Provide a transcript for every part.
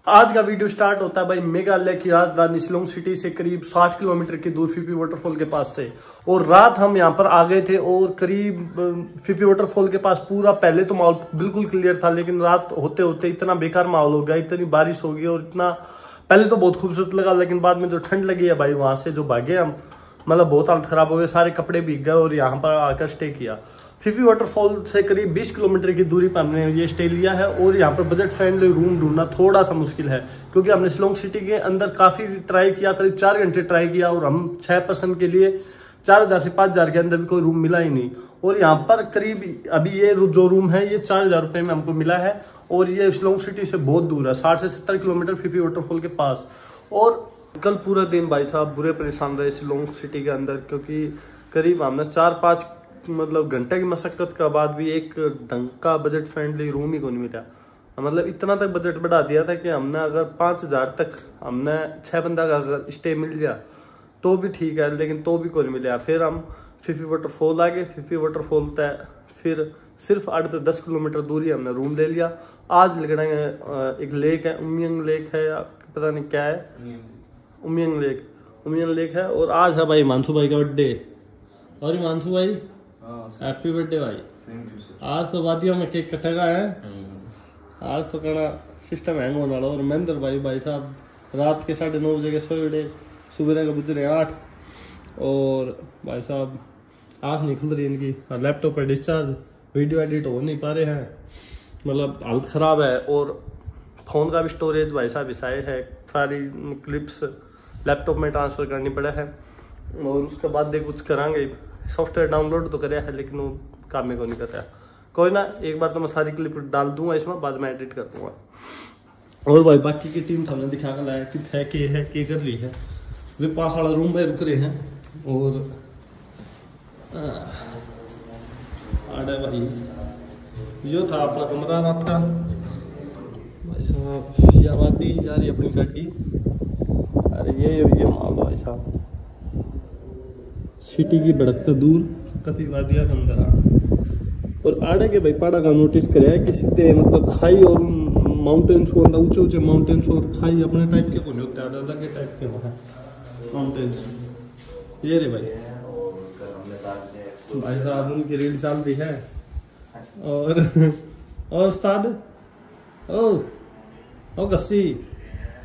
आज का video start होता है भाई मेघालय की राजधानी शिलोंग सिटी से करीब 60 किलोमीटर की दूर फिफी वाटरफॉल के पास से। और रात हम यहाँ पर आ गए थे और करीब फिफी वाटरफॉल के पास पूरा पहले तो माहौल बिल्कुल क्लियर था, लेकिन रात होते होते इतना बेकार माहौल हो गया, इतनी बारिश हो गई और इतना पहले तो बहुत खूबसूरत लगा, लेकिन बाद में जो ठंड लगी है भाई वहां से जो भागे हम, मतलब बहुत हालत खराब हो गई, सारे कपड़े भीग गए और यहाँ पर आकर स्टे किया। फिफी वाटरफॉल से करीब 20 किलोमीटर की दूरी पर हमने ये स्टे लिया है और यहाँ पर बजट फ्रेंडली रूम ढूंढना थोड़ा सा मुश्किल है, क्योंकि हमने शिलोंग सिटी के अंदर काफी ट्राई किया, करीब 4 घंटे ट्राई किया और हम 6 पर्सन के लिए 4000 से 5000 के अंदर भी कोई रूम मिला ही नहीं। और यहाँ पर करीब अभी ये जो रूम है ये 4000 रुपये में हमको मिला है और ये शिलोंग सिटी से बहुत दूर है, 60 से 70 किलोमीटर फिफी वाटरफॉल के पास। और कल पूरा दिन भाई साहब बुरे परेशान रहे शिलोंग सिटी के अंदर, क्योंकि करीब हमने 4-5 मतलब घंटे की मशक्कत के बाद भी एक ढंग का बजट फ्रेंडली रूम ही को नहीं मिला। मतलब इतना तक बजट बढ़ा दिया था कि हमने अगर 5000 तक हमने 6 बंदा का अगर स्टे मिल गया तो भी ठीक है, लेकिन तो भी कोई नहीं मिला। फिर हम फिफी वाटरफॉल आ गए। फिफी वाटरफॉल तय फिर सिर्फ 8 से 10 किलोमीटर दूरी हमने रूम ले लिया। आज लगेंगे एक लेक है, उमियंग लेक है या पता नहीं क्या है, उमियंग लेक है। और आज है भाई हिमांशु भाई का बर्थडे। और हिमांशु भाई हैप्पी बर्थडे भाई। आज तो वादियों में केक कटेगा है, आज तो कड़ा सिस्टम हैंग होने वाला। और महेंद्र भाई साहब रात के 9:30 बजे के सोए उठे, सुबह के बज रहे 8 और भाई साहब आँख नहीं खुल रही इनकी, लैपटॉप पर डिस्चार्ज, वीडियो एडिट हो नहीं पा रहे हैं, मतलब हालत ख़राब है। और फ़ोन का भी स्टोरेज भाई साहब ईसाई है, सारी क्लिप्स लैपटॉप में ट्रांसफ़र करनी पड़ा है। और उसके बाद देख कुछ करांगे, सॉफ्टवेयर डाउनलोड तो कराया है लेकिन वो काम में को नहीं कर रहा। कोई ना, एक बार तो मैं सारी क्लिप डाल दूंगा इसमें, बाद में एडिट कर दूंगा। और भाई बाकी की टीम हमने दिखा कर लाया कि है के कर रही है, वे पास वाला रूम में रुक रहे हैं। और अरे भाई यो था अपना कमरा रात का भाई साहब, ये आबादी जा रही अपनी गाड़ी। अरे ये मान लो भाई साहब, सिटी की भड़क से दूर कति वादिया के अंदर। और आड़े के भाई पहाड़ा का नोटिस करे कि सीधे मतलब खाई और माउंटेन्स को अंदर ऊंचे माउंटेन्स और खाई अपने टाइप के को नहीं होते, अलग के टाइप के होते माउंटेन्स। ये रे भाई साहब उनकी रील चल रही है। और उस्ताद ओ गस्सी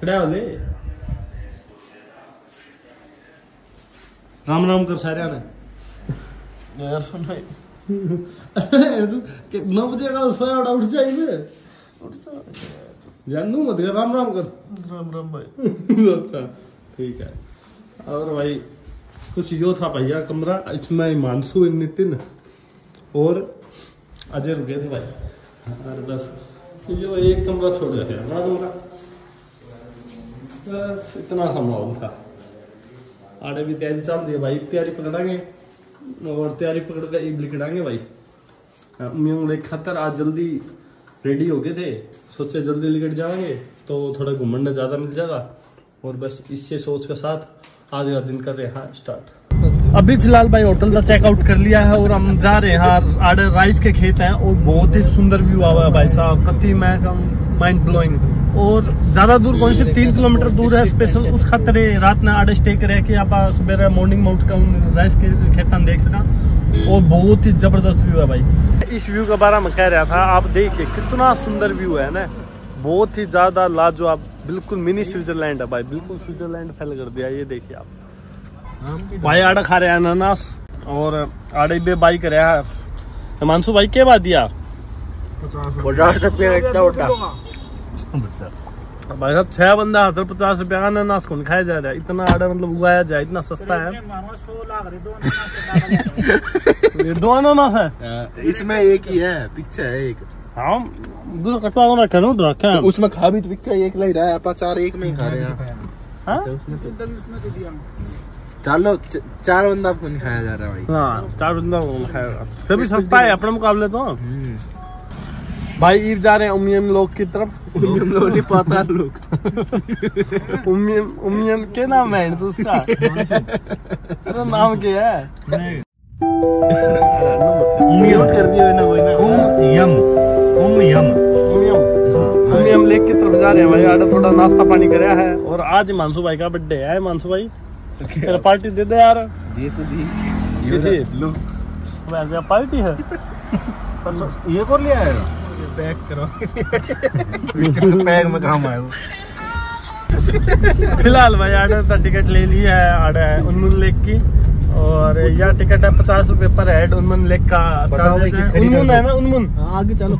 खड़ा होले, राम कर सारे ने यार सुना कि 9 बजे का सोया उठ जाइए, जानू मत कर, राम कर भाई। अच्छा ठीक है। और भाई कुछ यो था भैया कमरा, इसमें हिमांशु, नितिन और अजय रुके थे भाई। अरे बस यो एक कमरा छोड़ गया था कमरा, बस इतना सा माहौल था। आड़े भी तैयारी चल रही है भाई, तैयारी पकड़ांगे और तैयारी पकड़ कर ईब लिखड़ांगे भाई। उमियंग लेक खातर आज जल्दी रेडी हो गए थे, सोचे जल्दी लिकट जाएंगे तो थोड़ा घूमने ज़्यादा मिल जाएगा। और बस इससे सोच के साथ आज का दिन कर रहे हैं स्टार्ट। अभी फिलहाल भाई होटल का चेकआउट कर लिया है और हम जा रहे हैं। आड़े राइस के खेत हैं और बहुत ही सुंदर व्यू आवा है भाई साहब, कति माइंड ब्लोइंग। और ज्यादा दूर कौन से 3 किलोमीटर दूर है, स्पेशल उस खातर रात में आड़े स्टे करे कि आप सुबह मॉर्निंग में उठ कर राइस के खेतन देख सका। और बहुत ही जबरदस्त व्यू है भाई। इस व्यू के बारे में कह रहा था, आप देखिए कितना सुंदर व्यू है ना, बहुत ही ज्यादा लाजवाब, बिल्कुल मिनी स्विट्जरलैंड है भाई, बिल्कुल स्विट्जरलैंड फैल कर दिया। ये देखिए आप भाई आड़ा खा रहे हैं अनानास और आड़े बे बाई कर रहा है। हिमांशु भाई क्या बात दिया 50 रुपया भाई साहब, 6 बंदा हाथ 50 रुपया का अनानास कौन खाया जा रहा है, इतना आड़ा मतलब उगाया जाए, इतना सस्ता है। ये 2 अनानास है, इसमें एक ही है, पीछे है एक। हाँ दूर कटवा रखा है, उसमें खा भी तो पिक्का एक ला ही रहा है, आप 4 एक में ही खा रहे हैं। चलो 4 बंदा आपको नहीं खाया जा रहा भाई। हाँ 4 बंदा खाएगा, तभी सस्ता है अपने मुकाबले तो। भाई ईब जा रहे हैं उमियम लोग की तरफ। उमियम लोग नहीं पता लोग उमियम के नाम है उसका अरे नाम क्या है, म्यूट कर दिया ना कोई ना। उमियम अभी हम लेक की तरफ जा रहे हैं भाई। आड़ा थोड़ा नाश्ता पानी कराया है और आज मानसू भाई का बर्थडे है। मानसू भाई तेरा पार्टी दे दे यार। दे तो दी किसी लो वैसे पार्टी है। अच्छा ये कर लिया है पैक करो पैक में काम आया वो। फिलहाल भाई आड़ा का टिकट ले लिया है। आड़ा है उन्मून लेक की और यह टिकट है 50 रुपए पर हेड। उन्मून लेक का चार्ज है। उन्मून है ना उन्मून आगे चलो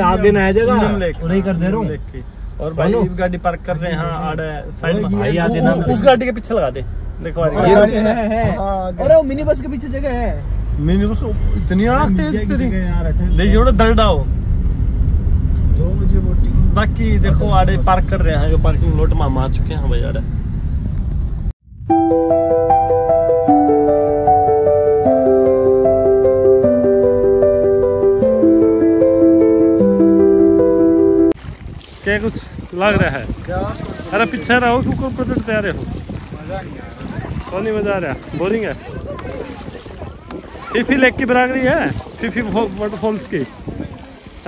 आगे ना है जगह उन्मून लेक नहीं कर दे रहा हूँ लेक की। और भाई गाड़ी पार्क कर रहे हैं। हाँ आड़ा साइड में भाई आगे ना उस गाड़ी के पीछे लगा दे। देखो अरे वो मिनी बस के पीछे जगह है। मिनी बस इतनी आग तेज तेरी देखिए बड़ा दर्दाओ 2 बजे वोटिंग। बाकी देखो आड़े पार्क कर रहे हैं। जो पार्किंग लोट में हम आ चुके हैं भाई आड़े। क्या कुछ लग रहा है? अरे पीछे रहो क्यों प्रोजेक्ट तैयार हो? कौन नहीं मजा आ रहा? बोरिंग है। फिफी लेक की बराबरी है फिफी वाटरफॉल्स की?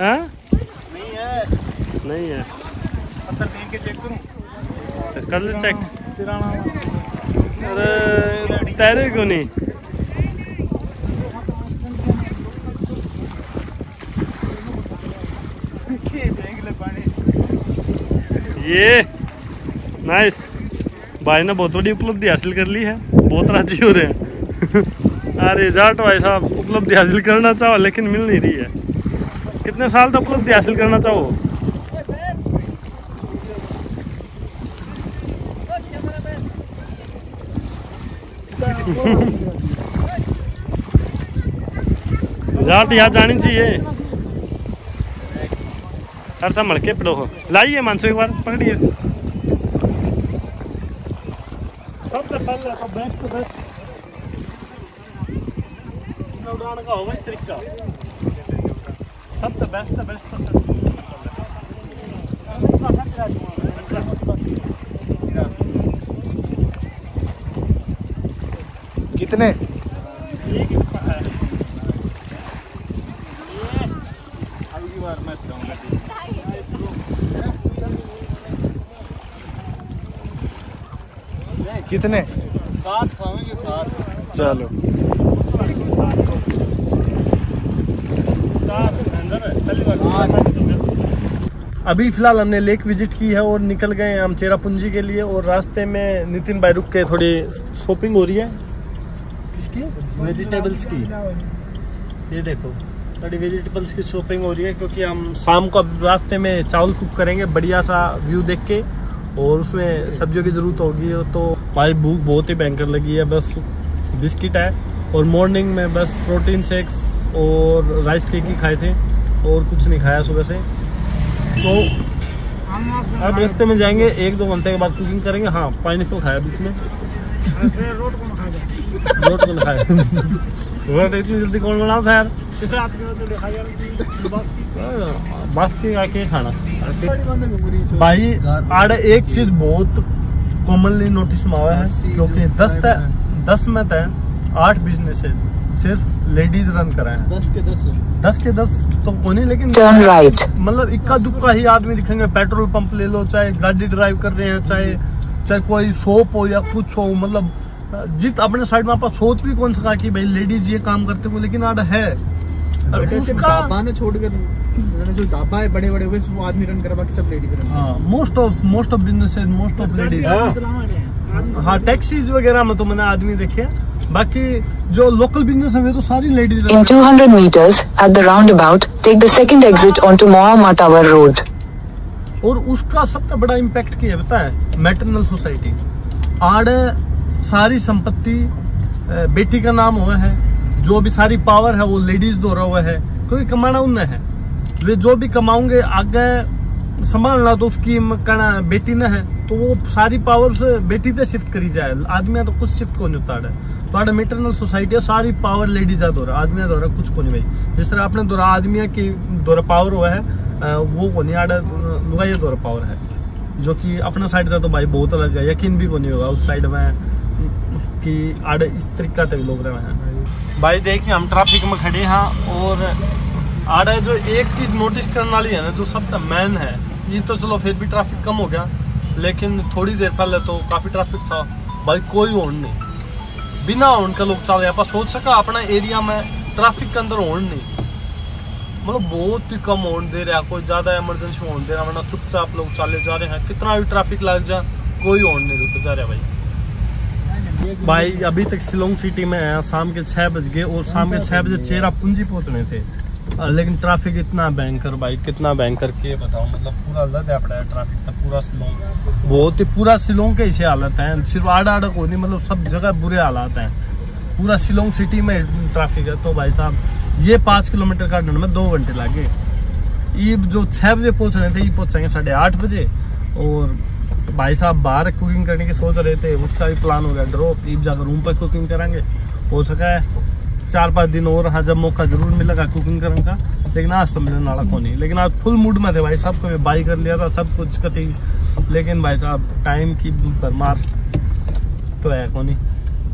हाँ नहीं है। चेक करूं? कर ले चेक। अरे तैरे क्यों नहीं? ये नाइस भाई ने बहुत बड़ी उपलब्धि हासिल कर ली है। बहुत राजी हो रहे हैं। अरे जाट भाई साहब उपलब्धि हासिल करना चाहो लेकिन मिल नहीं रही है। कितने साल तक उपलब्धि हासिल करना चाहो? जाट यहाँ जानी चाहिए। हर संभल के पड़ो हो। लाइए मानसो एक बार पकड़िए। सबसे पहले तो बेस्ट उड़ाने का होगा तरीका। सबसे बेस्ट कितने कितने 7 खावेंगे 7। चलो अभी फिलहाल हमने लेक विजिट की है और निकल गए हम चेरापूंजी के लिए। और रास्ते में नितिन भाई रुक के थोड़ी शॉपिंग हो रही है। किसकी? वेजिटेबल्स की। ये देखो थोड़ी वेजिटेबल्स की शॉपिंग हो रही है क्योंकि हम शाम को रास्ते में चावल कुक करेंगे बढ़िया सा व्यू देख के और उसमें सब्जियों की जरूरत होगी। तो भाई भूख बहुत ही भयंकर लगी है। बस बिस्किट है और मॉर्निंग में बस प्रोटीन शेक्स और राइस केक ही खाए थे और कुछ नहीं खाया सुबह से। तो अब रास्ते में जाएंगे 1-2 घंटे के बाद कुकिंग करेंगे। हाँ पाइनएप्पल खाया बीच में। रोड को खाया रोड इतनी जल्दी कौन बनाता था यार? बस आके खाना भाई। आड़े एक चीज बहुत कॉमनली नोटिस में हुआ है क्योंकि 10 में 8 बिजनेस सिर्फ लेडीज रन कराए हैं। 10 के 10 तो कौन ही लेकिन मतलब इक्का दुक्का ही आदमी दिखेंगे। पेट्रोल पंप ले लो, चाहे गाड़ी ड्राइव कर रहे हैं, चाहे कोई शॉप हो या कुछ हो। मतलब जित अपने साइड में आप सोच भी कौन सका कि भाई लेडीज ये काम करते हो लेकिन आड़ा है। ढाबा ने छोड़कर जो ढाबा है बड़े बड़े वो आदमी रन करवा के सब लेडीज रन। हाँ most of business most of ladies. हाँ टैक्सीज वगैरह में तो मैंने आदमी देखे। बाकी जो लोकल बिजनेस है वे तो सारी ladies. In 200 meters at the roundabout, take the second exit onto Mohammed Tower Road. और उसका सबसे बड़ा इम्पैक्ट क्या है पता है? Maternal society. आड़े सारी संपत्ति बेटी का नाम हुआ है। जो भी सारी पावर है वो लेडीज द्वारा हुआ है क्योंकि कमाना उन्हें है। वे जो भी कमाओगे आगे संभालना तो उसकी कहना बेटी ने है। तो वो सारी पावर से बेटी से शिफ्ट करी जाए। आदमी तो कुछ शिफ्ट को नहीं होता है। तो मेटरनल सोसाइटी है सारी पावर लेडीज द्वारा। आदमी द्वारा कुछ को नहीं भाई। जिस तरह अपने द्वारा आदमी की द्वारा पावर हुआ है वो को नहीं आड़ा लुगाई द्वारा पावर है। जो कि अपना साइड का तो भाई बहुत अलग है। यकीन भी को नहीं होगा उस साइड में कि आड़े इस तरीका से लोग रहे हैं। भाई देखिए हम ट्रैफिक में खड़े हैं और आड़े जो एक चीज नोटिस करने वाली है ना जो सबसे मेन है ये तो चलो फिर भी ट्रैफिक कम हो गया, लेकिन थोड़ी देर पहले तो काफ़ी ट्रैफिक था भाई। कोई हॉर्न नहीं, बिना हॉर्न का लोग चल रहे हैं। आप सोच सका अपना एरिया में ट्रैफिक के अंदर हॉर्न नहीं, मतलब बहुत ही कम हॉर्न दे रहा है, कोई ज़्यादा इमरजेंसी हॉर्न दे रहा, वरना चुपचाप लोग चले जा रहे हैं। कितना भी ट्रैफिक लग जाए कोई हॉर्न नहीं देते जा रहा भाई। अभी तक शिलोंग सिटी में है, शाम के 6 बज गए और शाम के 6 बजे चेरापूंजी पहुंचने थे, लेकिन ट्रैफिक इतना भयंकर भाई, कितना भयंकर के बताओ, मतलब पूरा लदा पड़ा है ट्रैफिक का। पूरा शिलोंग बहुत ही, पूरा शिलोंग के ऐसे हालत है, सिर्फ आड़ा को नहीं, मतलब सब जगह बुरे हालात हैं। पूरा शिलोंग सिटी में ट्रैफिक है। तो भाई साहब ये 5 किलोमीटर का रन में 2 घंटे लगे। ये जो 6 बजे पहुंच रहे थे, ये पहुंचेंगे 8:30 बजे। और भाई साहब बाहर कुकिंग करने की सोच रहे थे, उसका भी प्लान हो गया ड्रॉप। ईब जाकर रूम पर कुकिंग करेंगे, हो सका है 4-5 दिन और। हाँ, जब मौका जरूर मिलेगा कुकिंग करने का, लेकिन आज तो मिलने वाला को नहीं। लेकिन आज फुल मूड में थे भाई, सबको मैं बाई कर लिया था, सब कुछ कती। लेकिन भाई साहब टाइम की भरमार तो है को नहीं,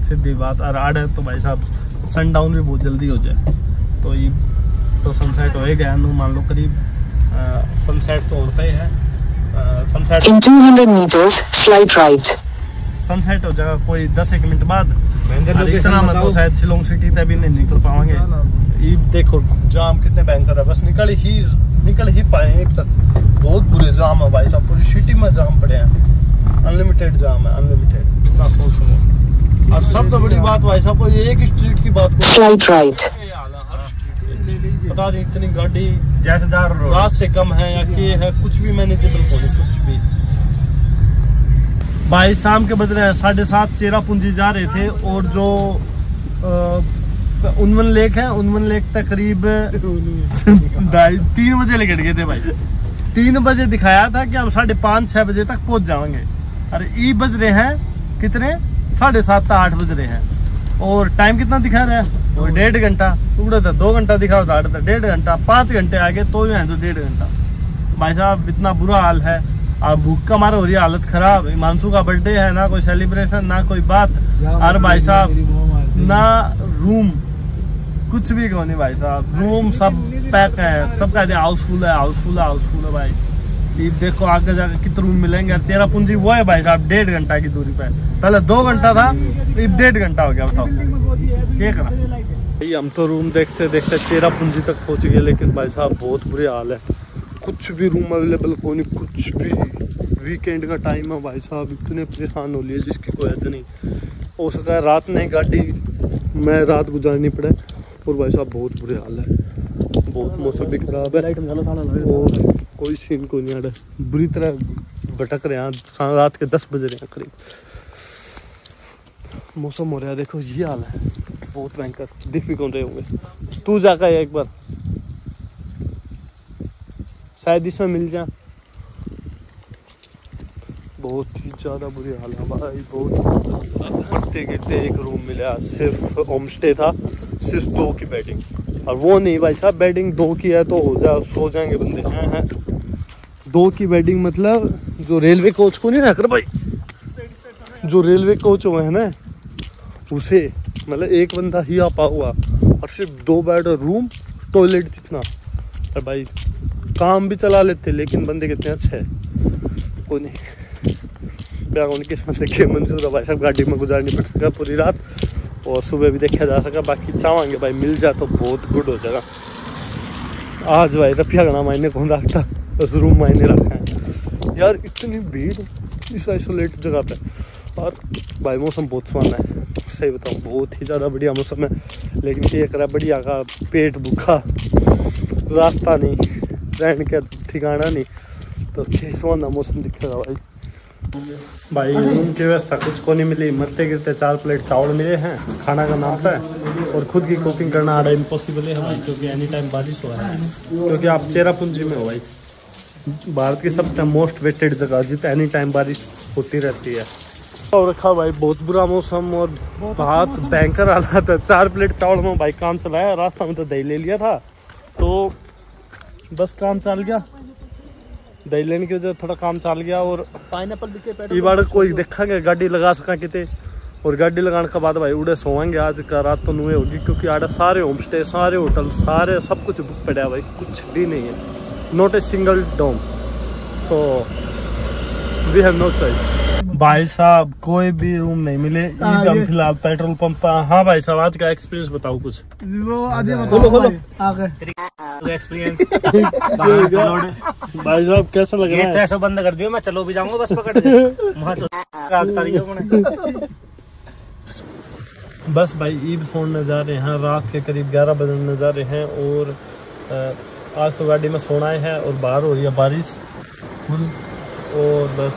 सीधी बात। और आड़ है तो भाई साहब सनडाउन भी बहुत जल्दी हो जाए, तो ये तो सनसेट हो ही गया। मान लो करीब सनसेट तो होता ही है। Sunset In 200 meters, slight right. Sunset हो जाएगा कोई 10-1 मिनट बाद। इतना मत तो शायद शिलोंग सिटी तक भी नहीं निकल पाएंगे। ये देखो जाम कितने भयंकर है, बस निकल ही पाए एक तक। बहुत बुरे जाम है भाई साहब, पूरी सिटी में जाम पड़े हैं। अनलिमिटेड जाम है, अनलिमिटेड, इतना सोच लो। और सब तो बड़ी बात भाई साहब, ये एक स्ट्रीट की बात को Slight right. पता नहीं, इतनी गाड़ी जैसे जा रास्ते कम है या के है, कुछ भी मैनेजेबल हो नहीं, कुछ भी। भाई शाम के बज रहे हैं 7:30, चेरापूंजी जा रहे थे। और जो उनवन लेक है, उनवन लेक तकरीब 3 बजे लेकर गए थे भाई। 3 बजे दिखाया था कि हम 5:30-6 बजे तक पहुंच जाएंगे। अरे ई बज रहे हैं कितने, 7:30-8 बज रहे हैं। और टाइम कितना दिखा रहा है, और 1.5 घंटा उड़ा था। 2 घंटा दिखा था, 1.5 घंटा, 5 घंटे आगे तो भी हैं जो 1.5 घंटा। भाई साहब इतना बुरा हाल है। अब भूख का मारा हो रही है, हालत खराब। हिमांशु का बर्थडे है, ना कोई सेलिब्रेशन, ना कोई बात। अरे भाई साहब ना रूम, कुछ भी क्यों नहीं भाई साहब। रूम सब पैक है, सब कहते हैं हाउसफुल है, हाउसफुल है, हाउसफुल है भाई। ये देखो आगे जाकर कितने रूम मिलेंगे। चेरापूंजी वो है भाई साहब 1.5 घंटा की दूरी पे, पहले 2 घंटा था, अब 1.5 घंटा हो गया। बताओ क्या करा भाई। हम तो रूम देखते देखते चेरापूंजी तक पहुंच गए, लेकिन भाई साहब बहुत बुरे हाल है। कुछ भी रूम अवेलेबल को नहीं, कुछ भी। वीकेंड का टाइम है भाई साहब, इतने परेशान हो लिए जिसकी कोई हद नहीं। हो सका है रात नहीं गाड़ी में रात गुजारनी पड़े। और भाई साहब बहुत बुरे हाल है, बहुत मौसम भी खराब है और कोई सीन को नहीं आ रहा। बुरी तरह भटक रहे हैं, रात के 10 बज रहे हैं करीब। मौसम हो रहा है देखो, ये हाल है, बहुत भयंकर। दिख भी कौन रहे होंगे, तू जाकर एक बार शायद इसमें मिल जाए। बहुत ही ज्यादा बुरी हाल है भाई, बहुत। बढ़ते गिरते एक रूम मिला, सिर्फ होम स्टे था, सिर्फ 2 की बेडिंग। और वो नहीं भाई साहब, बेडिंग 2 की है तो हो जाए, सो जाएंगे बंदे हैं। 2 की बेडिंग मतलब जो रेलवे कोच को नहीं है कर भाई, जो रेलवे कोच हुआ है ना उसे, मतलब एक बंदा ही आ हुआ और सिर्फ 2 बेड और रूम, टॉयलेट जितना। और भाई काम भी चला लेते, लेकिन बंदे कितने अच्छे हैं कोई नहीं। किस बंदे के मंजूर है भाई साहब, गाड़ी में गुजारनी पड़ सका पूरी रात और सुबह भी देखा जा सका। बाकी चाहेंगे भाई मिल जाए तो बहुत गुड हो जाएगा। आज भाई रुपया गना मायने कौन रखता, बस रूम मायने रखा है यार। इतनी भीड़ इस आइसोलेट जगह पे, और भाई मौसम बहुत सुहाना है, सही बताऊँ बहुत ही ज़्यादा बढ़िया मौसम है। लेकिन ये करा बढ़िया का पेट भूखा, रास्ता नहीं, रहने का ठिकाना नहीं, तो सुहाना मौसम दिखेगा भाई। भाई रूम की व्यवस्था कुछ को नहीं मिली, मरते गिरते 4 प्लेट चावल मिले हैं खाना का नाम पे। और खुद की कुकिंग करना आड़ा इम्पॉसिबल है भाई, क्योंकि एनी टाइम बारिश हो रहा है। क्योंकि आप चेरापूंजी में हो भाई, भारत की सबसे मोस्ट वेटेड जगह जितने एनी टाइम बारिश होती रहती है। और रखा भाई बहुत बुरा मौसम और बहुत भयंकर हालत है। 4 प्लेट चावल में भाई काम चलाया, रास्ता में तो दही ले लिया था, तो बस काम चल गया। दही लेने की वजह थोड़ा काम चल गया। और पाइनएप्पल ये बार कोई देखा गया गाड़ी लगा सका किते, और गाड़ी लगाने के बाद भाई उड़े सोएंगे। आज का रात तो नुए होगी, क्योंकि आड़ा सारे होम स्टे, सारे होटल, सारे सब कुछ बुक पड़ा है भाई, कुछ भी नहीं है, not a single dome. So we have no choice. भाई साहब कोई भी रूम नहीं मिले, हम फिलहाल पेट्रोल पंप पर। हाँ भाई साहब, आज का एक्सपीरियंस बताओ कुछ। वो आज खोलो आगे एक्सपीरियंस भाई साहब कैसा लग रहा है? ऐसा बंद कर दियो, मैं चलो भी जाऊंगा बस पकड़ के वहाँ तो बस भाई ईद फोन नज़ारे हैं, रात के करीब 11 बजे नज़ारे हैं। और आज तो गाड़ी में सोना है और बाहर हो रही है बारिश फुल। और बस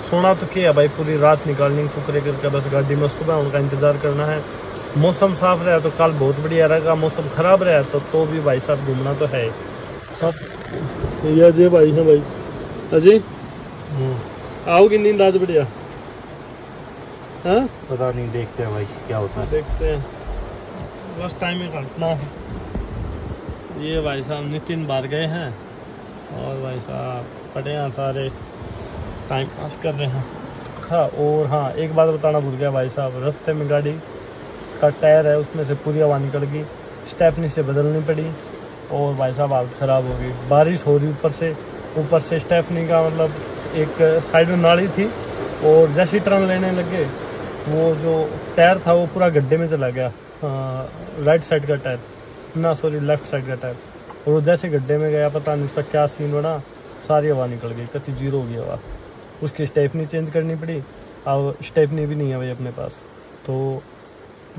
सोना तो क्या है भाई, पूरी रात निकालनी कुकरे करके बस गाड़ी में, सुबह उनका इंतज़ार करना है। मौसम साफ रहा तो कल बहुत बढ़िया रहेगा, मौसम खराब रहा तो भी भाई साहब घूमना तो है सब। ये अजय भाई है भाई, अजय आओगी नींद आज बढ़िया? हाँ पता नहीं, देखते हैं भाई क्या होता है, देखते हैं, बस टाइम में काटना है। ये भाई साहब नितिन बाहर गए हैं और भाई साहब पड़े हैं सारे, टाइम पास कर रहे हैं। हाँ और हाँ एक बात बताना भूल गया भाई साहब, रास्ते में गाड़ी का टायर है उसमें से पूरी हवा निकल गई, स्टेपनी से बदलनी पड़ी और भाई साहब हालत ख़राब हो गई। बारिश हो रही ऊपर से स्टेपनी का मतलब एक साइड में नाली थी और जैसे ही टर्न लेने लगे वो जो टायर था वो पूरा गड्ढे में चला गया, राइट साइड का टायर ना, सॉरी लेफ्ट साइड का टायर। और वो जैसे गड्ढे में गया पता नहीं उसका क्या सीन बना, सारी हवा निकल गई, कच्ची जीरो हो गई हवा। उसकी स्टेपनी चेंज करनी पड़ी, अब स्टेपनी भी नहीं है भाई अपने पास। तो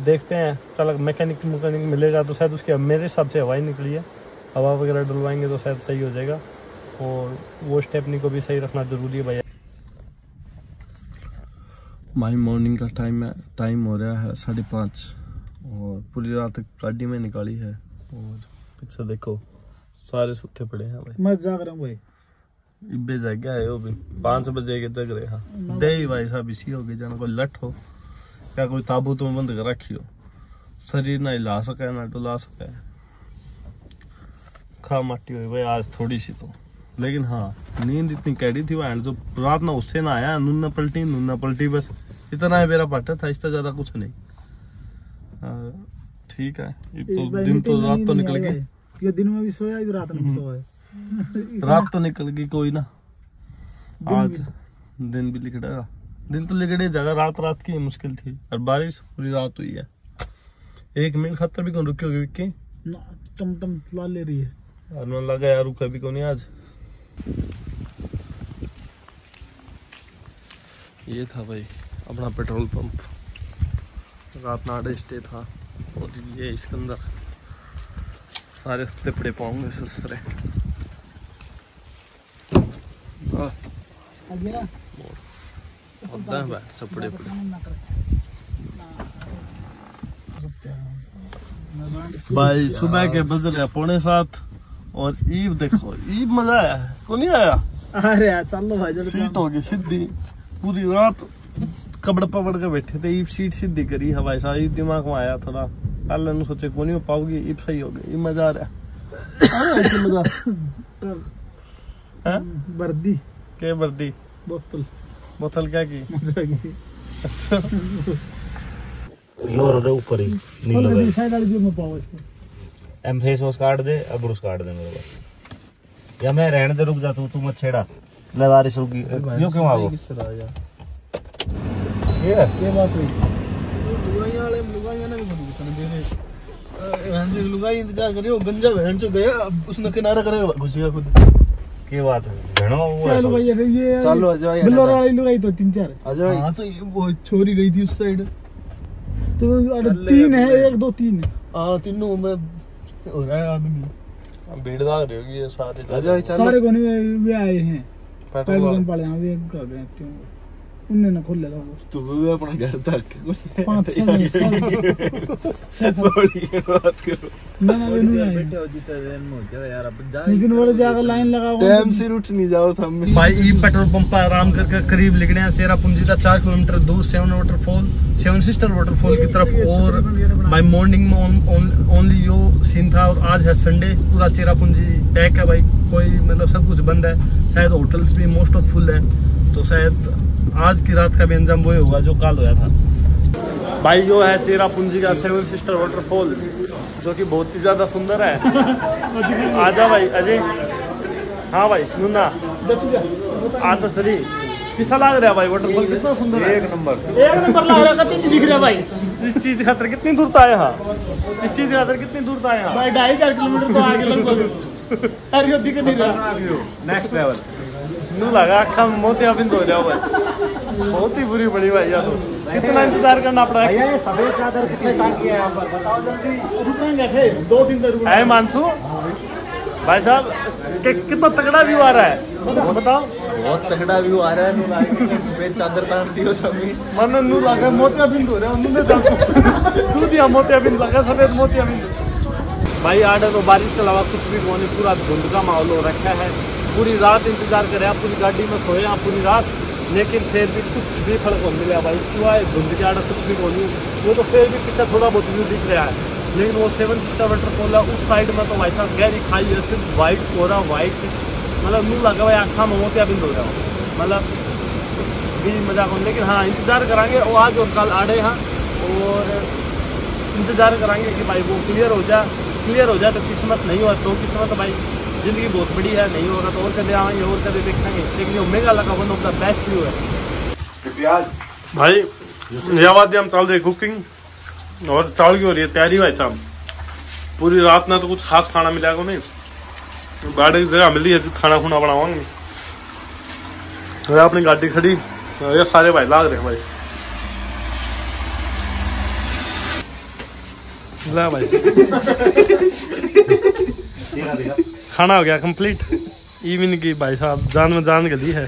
देखते हैं कल मैकेनिक मिलेगा तो शायद उसकी मेरे हिसाब से हवा ही निकली है, हवा वगैरह डलवाएंगे तो शायद सही हो जाएगा। और वो स्टेपनी को भी सही रखना ज़रूरी है भैया। माई मॉर्निंग का टाइम हो रहा है 5:30 और पूरी रात गाड़ी में निकाली है। और पीछे देखो सारे सुत्ते पड़े हैं भाई, मैं जाग रहा हूँ भाई, इब्बे जग गया है वो भी 5 बजे के जग रहे हैं। दे भाई साहब इसी हो गई जाना, कोई लठ हो या कोई ताबूत में बंद कर रखी हो, शरीर ना हिला सके ना डुला सके, खा माटी हुई भाई आज थोड़ी सी तो। लेकिन हाँ नींद इतनी कैडी थी वह जो रात ना उससे ना आया, नूना पलटी बस इतना है मेरा पाटा था, इससे ज्यादा कुछ नहीं। ठीक है तो दिन तो रात तो निकल गई, ये दिन में भी सोया रात में भी सोया रात तो निकल गई कोई ना, आज दिन भी लिखड़ेगा, दिन तो लिखड़े जगह, रात की मुश्किल थी और बारिश पूरी रात हुई है। 1 मील खतर भी कौन रुकी होगी विक्की, टम ला ले रही है और मन लगा यार रुका भी कौन आज। ये था भाई अपना पेट्रोल पंप, रात नाड़े स्टे था और ये इसके अंदर सारे सस्ते पड़े पाऊंगे सस्ते। सब पड़े भाई सुबह के बज रहे 6:45 और ईब देखो, ईब मजा आया है को नहीं आया? अरे यार चलो भाई, सीट हो गई सीधी, पूरी रात कपड़ पकड़ के बैठे थे, ईब सीट सीधी करी है भाई साहब। ईब दिमाग में आया थोड़ा, पहले न सोचे को नहीं हो पाओगी, ईब सही हो गई, मजा आ रहा है। मजा वर्दी के वर्दी बोतल क्या की लोर ऊपर ही नीला साइड वाली जो में पाओ इसको एम फेस वॉश काट दे, अब ब्रश काट दे मेरे पास, या मैं रहने दे, रुक जा तू मत छेड़ा, मैं बारिश रुकी यूं क्यों आगो ये बात हुई लुगाई वाले लुगाई ना भी बंद दे रहे लुगाई इंतजार कर रही हो, गंजा बहन जो गया उसने किनारा करेगा घुसेगा खुद। की बात है घणो वो है चलो ये चलो अजय भाई, बिल्लोर वाली लुगाई तो 3-4 अजय भाई। हां तो वो छोरी गई थी उस साइड, तो 3 है, 1 2 3 हां तीनों में हो रहा है आदमी, भीड़ लग रही होगी ये सारे। अजय भाई चलो, सारे कोने वे आए हैं पेट्रोल पंप वाले, हां वे कर रहे हैं, उन्होंने ना खोल लेगा वो तू भी अपना घर तक 5-6 बात करो ना बैठे हो जीते दिन में क्या यार, अब जा लेकिन बड़े जाकर लाइन लगाओ, टाइम से उठ नहीं जाओ थम भाई ई पेट्रोल पंप पर आराम करके करीब लिखने हैं चेरापूंजी का 4 किलोमीटर दूर 7 सिस्टर वाटरफॉल की तरफ। और भाई मॉर्निंग में ओनली यो सीन था और आज है संडे, पूरा चेरापूंजी पैक है भाई, कोई मतलब सब कुछ बंद है, शायद होटल्स भी मोस्ट ऑफ फुल है, तो शायद आज की रात का भी अंजाम वही होगा जो कल होया था। भाई जो है चेरापूंजी का 7 सिस्टर वाटरफॉल जो कि बहुत ही ज्यादा सुंदर है। आजा भाई अजय, हाँ भाई नूना आता सरी किसा लग रहा है भाई वाटरफॉल, कितना सुंदर है, एक नंबर लग रहा है, कितनी दिख रहा है भाई। इस चीज खातर कितनी दूर था यहाँ, इस चीज खातर कितनी दूर था यहाँ भाई, 2.5 किलोमीटर तो आगे लगभग दिख नहीं रहा। नेक्स्ट लेवल नू लगा अखा में मोतियाबिंद हो जाओ भाई, बहुत ही बुरी पड़ी भाई यार। कितना इंतजार करना पड़ा है। ये सफेद चादर किसने टांग किया है यहाँ पर, बताओ जल्दी। रुकेंगे थे 2-3 दिन रुकेंगे। मानसू भाई साहब कितना तगड़ा व्यू आ रहा है, बताओ। बहुत तगड़ा व्यू आ रहा है। सफेद चादर तानती हो सभी, मन नू लगा मोतियाबिंद हो रहा है, तू दिया मोतियाबिंद लगा, सफेद मोतियाबिंद भाई। आडे तो बारिश के अलावा कुछ भी नहीं, पूरा धुंध का माहौल हो रखा है। पूरी रात इंतजार करे, आप पूरी गाड़ी में सोए आप पूरी रात, लेकिन फिर भी कुछ भी फर्क नहीं मिला भाई, सिवाय धुंध के आड़े कुछ भी नहीं। वो तो फिर भी पीछे थोड़ा बहुत व्यू दिख रहा है, लेकिन वो 7 सिस्टर वाटरफॉल है उस साइड में तो भाई साहब गहरी खाई है, सिर्फ वाइट कोरा वाइट, मतलब मुँह लगा भाई आँखा में मोतियाबिंद हो रहा हो, मतलब कुछ भी मजाक हो। लेकिन हाँ इंतजार कराएंगे वो आज और कल आड़े हैं, और इंतजार कराएंगे कि भाई वो क्लियर हो जाए तो किस्मत, नहीं हुआ तो किस्मत भाई ज़िंदगी बहुत बड़ी है, नहीं होगा तो और कदे आएंगे और कदे देखेंगे। लेकिन ये मेघालय का one of the best view है भाई। यहाँ हम चल रहे कुकिंग और चावल की हो रही है तैयारी भाई साहब। पूरी रात ना तो कुछ खास खाना मिलेगा नहीं, गाड़ी की जगह मिली है खाना खुना बनावांगे। अपनी गाड़ी खड़ी, ये सारे भाई लाग रहे हैं भाई। ला भाई खाना हो गया कंप्लीट इवनिंग की भाई साहब, जान में जान गली है।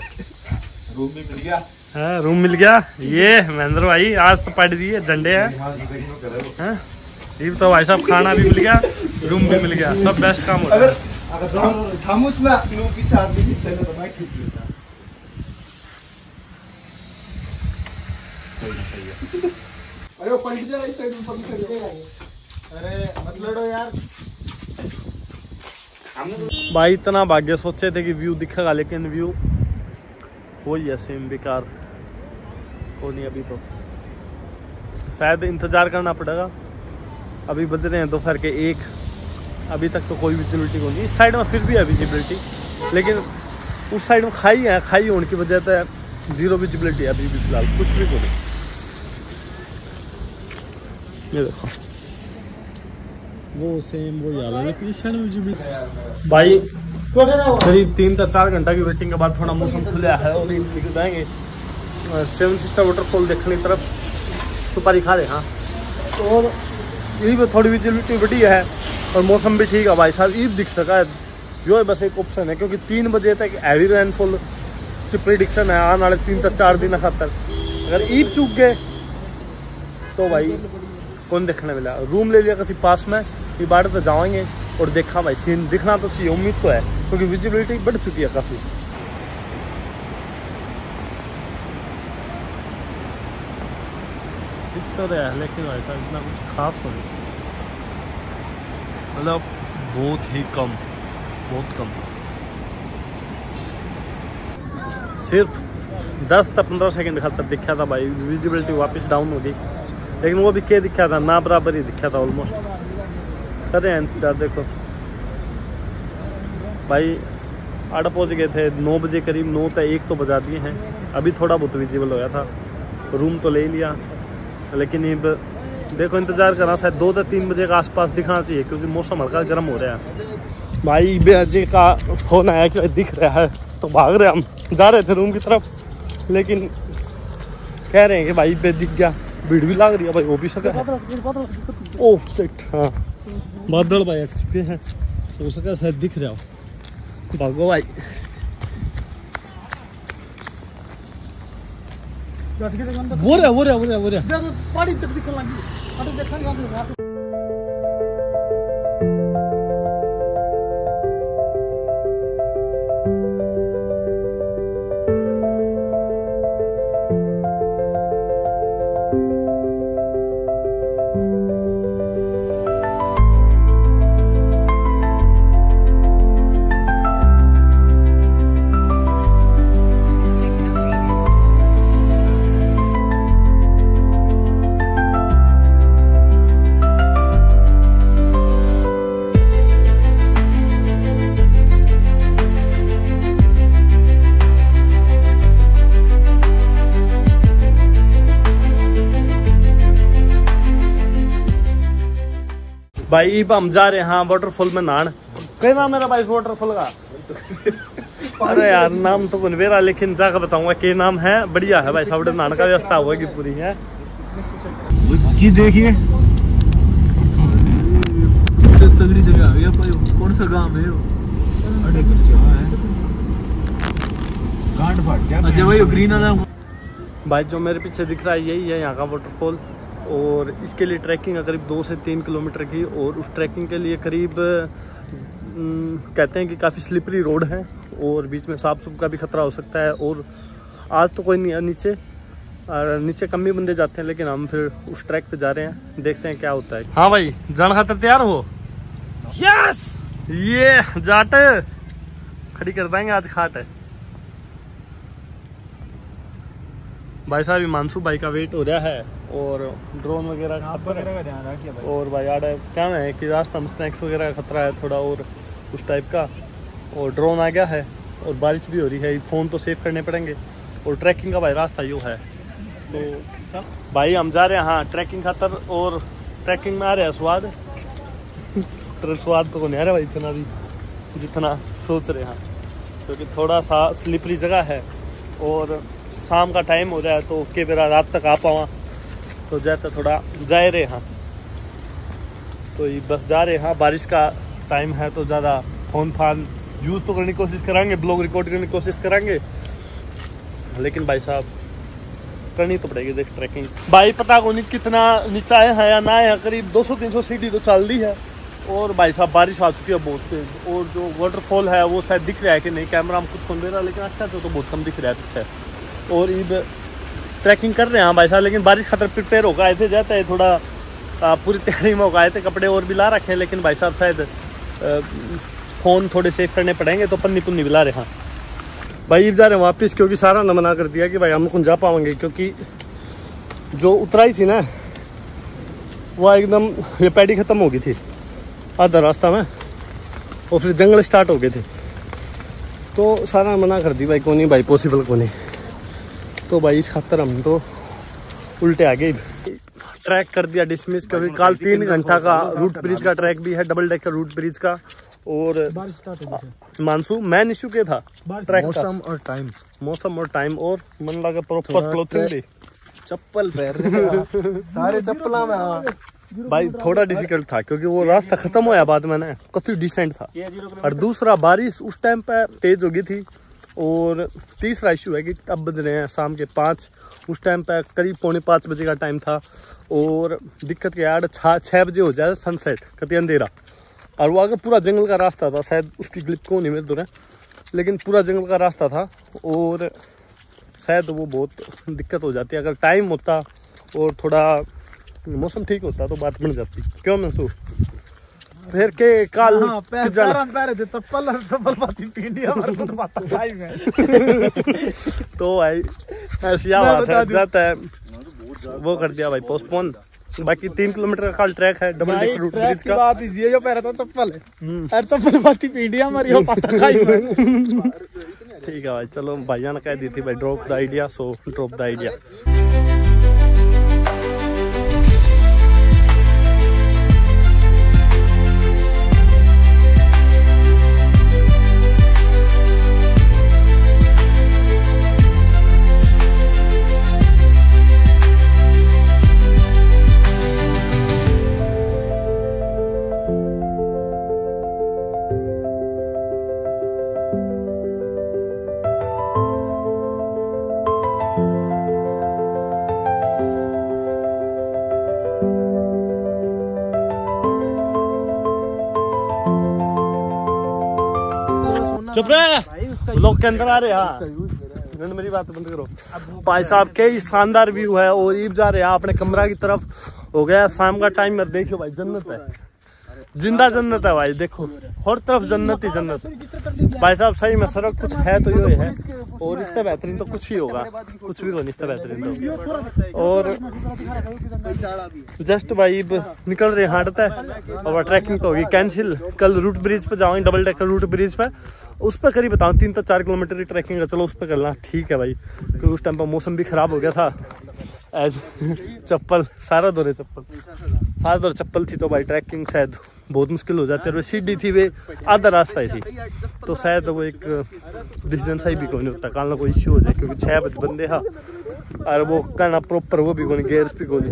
रूम भी मिल गया, हाँ रूम मिल गया। ये महेंद्र भाई आज तो पड़ रही है झंडे है, तो भाई साहब खाना भी मिल गया, रूम भी मिल गया, सब बेस्ट काम हो रहा है। हम उसमें पीछे आदमी खींचते हैं तो मैं खींच लेता। अरे वो पलट जा, इस साइड में पलट जाएगा। अरे मत लड़ो यार भाई, इतना भाग्य सोचे थे कि व्यू दिखेगा, लेकिन व्यू वही है सेम, बेकार हो नहीं। अभी तो शायद इंतजार करना पड़ेगा। अभी बज रहे हैं दोपहर के 1, अभी तक तो कोई विजिबिलिटी को नहीं। इस साइड में फिर भी है विजिबिलिटी, लेकिन उस साइड में खाई है, खाई होने की वजह से 0 विजिबिलिटी है अभी भी फिलहाल, कुछ भी को नहीं। ये देखो वो सेम वो याद है भाई। करीब 3 से 4 घंटा की वेटिंग के बाद थोड़ा मौसम खुला है और निकल जाएंगे 7 सिस्टर वाटरफॉल देखने की तरफ। सुपारी खा रहे हाँ, और यही पे थोड़ी विजिबिलिटी बढ़ी है और मौसम भी ठीक है भाई साहब। ईद दिख सका है जो है बस एक ऑप्शन है, क्योंकि 3 बजे तक हैवी रेनफॉल की प्रिडिक्शन है आने वाले 3 से 4 दिन खातर। अगर ईद चूक गए तो भाई कौन देखने मिला। रूम ले लिया कभी पास में, ये बाढ़ तो जाएंगे और देखा भाई सीन दिखना तो चाहिए, उम्मीद तो है, क्योंकि विजिबिलिटी बढ़ चुकी है काफी। दिख तो रहा है लेकिन भाई साहब इतना कुछ खास नहीं, मतलब बहुत ही कम, बहुत कम। सिर्फ 10 से 15 सेकंड खातर दिखा था भाई, विजिबिलिटी वापस डाउन हो गई। लेकिन वो भी क्या दिखा था, ना बराबर ही दिखा था ऑलमोस्ट। कर रहे हैं इंतजार। देखो भाई 8 पहुँच गए थे 9 बजे करीब, 9 से 1 तो बजा दिए हैं। अभी थोड़ा बहुत विजिबल हो गया था, रूम तो ले ही लिया, लेकिन अब देखो इंतजार करना, शायद 2 से 3 बजे के आसपास दिखना चाहिए, क्योंकि मौसम हल्का गर्म हो रहा है भाई। बेहजी का फोन आया कि दिख रहा है, तो भाग रहे हम, जा रहे थे रूम की तरफ, लेकिन कह रहे हैं कि भाई बे दिख गया। भीड़ भी लग रही है भाई, हो भी सका है। ओह शिट, हाँ बादल भाई अट चुके हैं, हो सका शायद दिख रहा हो। भागो भाई, वो रहा पानी तक दिखने लगी। भाई अब हम जा रहे हैं वाटरफॉल में नहान। क्या नाम मेरा भाई इस वाटरफॉल का? अरे यार नाम तो मेरा, लेकिन जाकर बताऊंगा क्या नाम है। बढ़िया है भाई साहब, नहान का व्यवस्था होगी पूरी है। की देखिए तगड़ी जगह आ गई। कौन सा गांव है? अच्छा भाई ग्रीन वाला भाई जो मेरे पीछे दिख रहा है यही है यहाँ का वाटरफॉल। और इसके लिए ट्रैकिंग है करीब 2 से 3 किलोमीटर की। और उस ट्रैकिंग के लिए करीब कहते हैं कि काफ़ी स्लिपरी रोड है और बीच में सांप सूप का भी खतरा हो सकता है। और आज तो कोई नहीं है नीचे, और नीचे कम ही बंदे जाते हैं, लेकिन हम फिर उस ट्रैक पे जा रहे हैं, देखते हैं क्या होता है। हाँ भाई जान खातर तैयार हो? यस ये जाट खड़ी कर देंगे आज खाट है। भाई साहब हिमांशु भाई का वेट हो रहा है और ड्रोन वगैरह का ध्यान रखिए भाई। और भाई यार क्या है कि रास्ता में स्नैक्स वगैरह का खतरा है थोड़ा और उस टाइप का। और ड्रोन आ गया है और बारिश भी हो रही है, फ़ोन तो सेव करने पड़ेंगे। और ट्रैकिंग का भाई रास्ता यूँ है। तो भाई हम जा रहे हैं हाँ ट्रैकिंग खातर। और ट्रैकिंग में आ रहे हैं स्वाद तो स्वाद तो नहीं आ रहा भाई इतना भी जितना सोच रहे हैं, क्योंकि थोड़ा सा स्लिपरी जगह है और शाम का टाइम हो रहा है तो के बेरा रात तक आ पावा तो जाते थोड़ा जाए रहे हाँ। तो ये बस जा रहे हाँ, बारिश का टाइम है तो ज़्यादा फोन फान यूज़ तो करने की कोशिश करेंगे, ब्लॉग रिकॉर्ड करने की कोशिश करेंगे, लेकिन भाई साहब करनी तो पड़ेगी। देख ट्रैकिंग भाई पता को नहीं कितना नीचा है या ना है, करीब 200-300 सीढ़ी तो चल दी है। और भाई साहब बारिश आ चुकी है बहुत तेज। और जो वाटरफॉल है वो शायद दिख रहा है कि नहीं, कैमरा में कुछ फोन दे रहा है, लेकिन अच्छा तो बहुत कम दिख रहा है पीछे। और ईद ट्रैकिंग कर रहे हैं भाई साहब, लेकिन बारिश खतर प्रिपेयर होकर आए थे, जाता है थोड़ा पूरी तैयारी में होकर आए थे, कपड़े और भी ला रखे हैं, लेकिन भाई साहब शायद फ़ोन थोड़े सेव करने पड़ेंगे तो पन्नी पुन्नी भी ला रहे हैं भाई। जा रहे हैं वापस, क्योंकि सारा ने मना कर दिया कि भाई हम कौन जा पाएंगे, क्योंकि जो उतराई थी ना वो एकदम ये पैडी ख़त्म हो गई थी आधा रास्ता में और फिर जंगल स्टार्ट हो गए थे। तो सारा मना कर दी भाई को नहीं भाई पॉसिबल को नहीं। तो भाई इस खातर हम तो उल्टे आ गए, ट्रैक कर दिया डिसमिस, क्योंकि कल 3 घंटा का रूट ब्रिज का ट्रैक भी है, डबल डेकर रूट ब्रिज का। और मानसून मैन इशू क्या था ट्रैक मौसम का? मौसम और टाइम और मन लगा प्रॉपर क्लोथिंग भी, चप्पल पहन रहे सारे चप्पला में भाई थोड़ा डिफिकल्ट था, क्योंकि वो रास्ता खत्म होया बाद में ना काफी डिसेंट था। और दूसरा बारिश उस टाइम पे तेज हो गई थी। और तीसरा इशू है कि अब बज रहे हैं शाम के 5, उस टाइम पे करीब 4:45 बजे का टाइम था। और दिक्कत क्या यार 6 बजे हो जाए सनसेट कति अंधेरा, और वो आगे पूरा जंगल का रास्ता था, शायद उसकी क्लिप को नहीं मेरे दूर है, लेकिन पूरा जंगल का रास्ता था। और शायद वो बहुत दिक्कत हो जाती अगर टाइम होता और थोड़ा मौसम ठीक होता तो बात बन जाती। क्यों मंसूर फिर के काल चप्पल पाती पिंडिया तो भाई ऐसी बात है, जाता है वो कर दिया भाई पोस्टपोन। बाकी 3 किलोमीटर का ट्रैक है डबल डेकर रूट ब्रिज का। बात इजी जो पैर तो चप्पल है चप्पल पाती पिंडिया मारी हो पता खाई ठीक है भाई, चलो भाइया ने कह दी थी भाई drop the idea, so drop the idea. चुप रहे लोग के अंदर आ रहे हैं, मेरी बात बंद करो। भाई साहब के शानदार व्यू है और ईब जा रहे हैं अपने कमरा की तरफ। हो गया शाम का टाइम में, देखो भाई जन्नत है, जिंदा जन्नत है भाई, देखो हर तरफ जन्नत ही जन्नत। भाई साहब सही में सड़क कुछ है तो ये है, और इससे बेहतरीन तो कुछ ही होगा, कुछ भी होगा इससे बेहतरीन तो। और जस्ट भाई निकल रहे हाटता है और ट्रैकिंग तो होगी कैंसिल। कल रूट ब्रिज पे जाओगे, डबल डेकर रूट ब्रिज पे, उस पर करीब बताऊँ 3 से 4 किलोमीटर की ट्रैकिंग है, चलो उस पर करना ठीक है भाई, क्योंकि उस टाइम पर मौसम भी खराब हो गया था। चप्पल सारा दौरे चप्पल साथ और चप्पल थी तो भाई ट्रैकिंग शायद बहुत मुश्किल हो जाती है। और सीढ़ी थी वे आधा रास्ता ही थी, तो शायद वो एक डिसीजन सही भी नहीं होता, काल कोई इश्यू हो जाए, क्योंकि 6 बंदे हाँ और वो कहना प्रॉपर वो भी कोई गेयर्स भी कोई।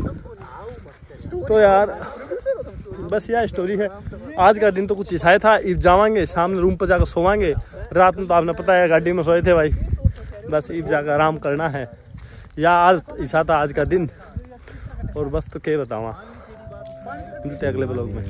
तो यार बस यह स्टोरी है। आज का दिन तो कुछ ऐसा था। ईब जावांगे, सामने रूम पर जाकर सोवांगे। रात में तो आपने पता है गाड़ी में सोए थे भाई, बस ईब जाकर आराम करना है। या आज ऐसा था आज का दिन, और बस तो क्या बताऊँ, मिलते अगले ब्लॉग में।